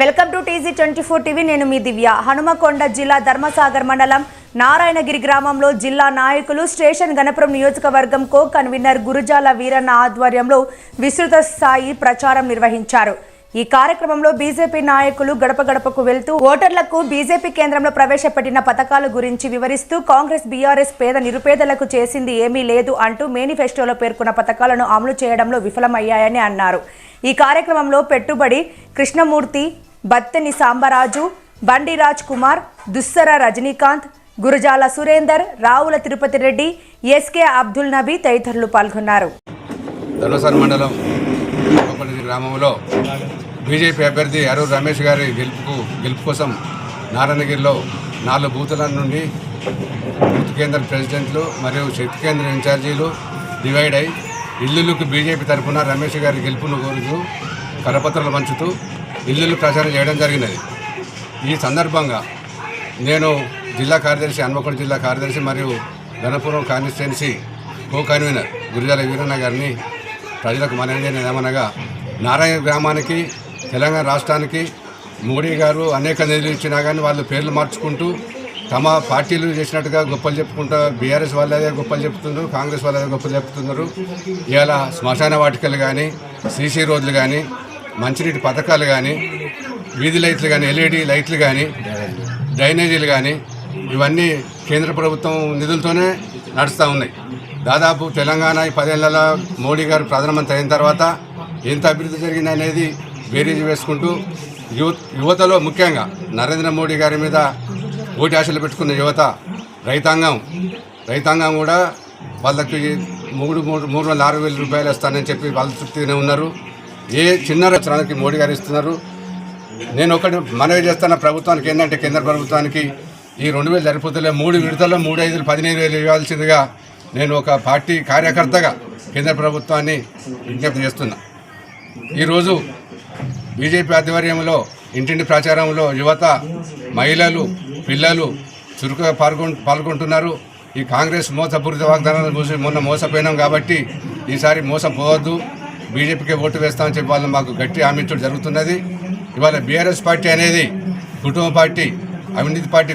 Welcome to TG24 TV. నేను మీ దివ్య. హనుమకొండ జిల్లా ధర్మసాగర్ మండలం నారాయణగిరి గ్రామంలో జిల్లా నాయకులు స్టేషన్ గణపురం నియోజకవర్గం కో కన్వీనర్ గురుజాల వీరన్న ఆధ్వర్యంలో విస్తృత స్థాయి ప్రచారం నిర్వహించారు. ఈ కార్యక్రమంలో బీజేపీ నాయకులు గడప గడపకు వెళ్తూ ఓటర్లకు బీజేపీ కేంద్రంలో ప్రవేశపెట్టిన పథకాల గురించి వివరిస్తూ కాంగ్రెస్ బీఆర్ఎస్ పేద నిరుపేదలకు చేసింది ఏమీ లేదు అంటూ మేనిఫెస్టోలో పేర్కొన్న పథకాలను అమలు చేయడంలో విఫలమయ్యాయని అన్నారు. ఈ కార్యక్రమంలో పెట్టుబడి కృష్ణమూర్తి, బత్తెని సాంబరాజు, బండి రాజ్ కుమార్, దుస్సర రజనీకాంత్, గురజాల సురేందర్, రావుల తిరుపతి రెడ్డి, ఎస్కే అబ్దుల్ నబీ తదితరులు పాల్గొన్నారు. ధర్మసాగర్ మండలం గ్రామంలో బీజేపీ అభ్యర్థి అరూర్ రమేష్ గారి గెలుపు కోసం నారాయణగిరిలో 4 బూతుల నుండి బూత్ కేంద్ర ప్రెసిడెంట్లు మరియు శక్తి కేంద్ర ఇన్ఛార్జీలు డివైడ్ అయి ఇల్లులకు బీజేపీ తరఫున రమేష్ గారి గెలుపును కోరుతూ కరపత్రాలు పంచుతూ ఇల్లు ప్రచారం చేయడం జరిగినది. ఈ సందర్భంగా నేను జిల్లా కార్యదర్శి, హన్మకొండ జిల్లా కార్యదర్శి మరియు Ganapuram constituency co convener Gurujala Veeranna గారిని ప్రజలకు మనవి ఏమనగా, నారాయణ గ్రామానికి, తెలంగాణ రాష్ట్రానికి మోడీ గారు అనేక నిధులు ఇచ్చినా కానీ వాళ్ళు పేర్లు మార్చుకుంటూ తమ పార్టీలు చేసినట్టుగా గొప్పలు చెప్పుకుంటూ బీఆర్ఎస్ వాళ్ళదే గొప్పలు చెప్తున్నారు, కాంగ్రెస్ వాళ్ళదే గొప్పలు చెప్తున్నారు. ఇవాళ శ్మశాన వాటికలు కానీ, సీసీ రోడ్లు కానీ, మంచినీటి పథకాలు కానీ, వీధి లైట్లు కానీ, LED లైట్లు కానీ, డ్రైనేజీలు కానీ ఇవన్నీ కేంద్ర ప్రభుత్వం నిధులతోనే నడుస్తూ ఉన్నాయి. దాదాపు తెలంగాణ 10 ఏళ్లలో మోడీ గారు ప్రధానమంత్రి అయిన తర్వాత ఎంత అభివృద్ధి జరిగిందనేది బేరీజు వేసుకుంటూ యువతలో ముఖ్యంగా నరేంద్ర మోడీ గారి మీద ఓటు ఆశలు పెట్టుకున్న యువత, రైతాంగం కూడా వాళ్ళకి 3,6,000 రూపాయలు ఇస్తానని చెప్పి వాళ్ళు తృప్తిగానే ఉన్నారు. ఏ చిన్న రచనకి మోడీ గారు ఇస్తున్నారు. నేను ఒకటి మనవి చేస్తున్న ప్రభుత్వానికి ఏంటంటే, కేంద్ర ప్రభుత్వానికి ఈ 2,000 సరిపోతలే, 3 విడతల్లో 3, 5, 15,000 ఇవ్వాల్సిందిగా నేను ఒక పార్టీ కార్యకర్తగా కేంద్ర ప్రభుత్వాన్ని విజ్ఞప్తి చేస్తున్నా. ఈరోజు బీజేపీ ఆధ్వర్యంలో ఇంటింటి ప్రచారంలో యువత, మహిళలు, పిల్లలు చురుకుగా పాల్గొంటున్నారు. ఈ కాంగ్రెస్ మోసపూరిత వాగ్దానాలు చూసి మొన్న మోసపోయినాం కాబట్టి ఈసారి మోసం పోవద్దు, బీజేపీకి ఓటు వేస్తామని చెప్పి వాళ్ళు మాకు గట్టి హామీ ఇచ్చడం జరుగుతున్నది. ఇవాళ బీఆర్ఎస్ పార్టీ అనేది కుటుంబ పార్టీ, అవినీతి పార్టీ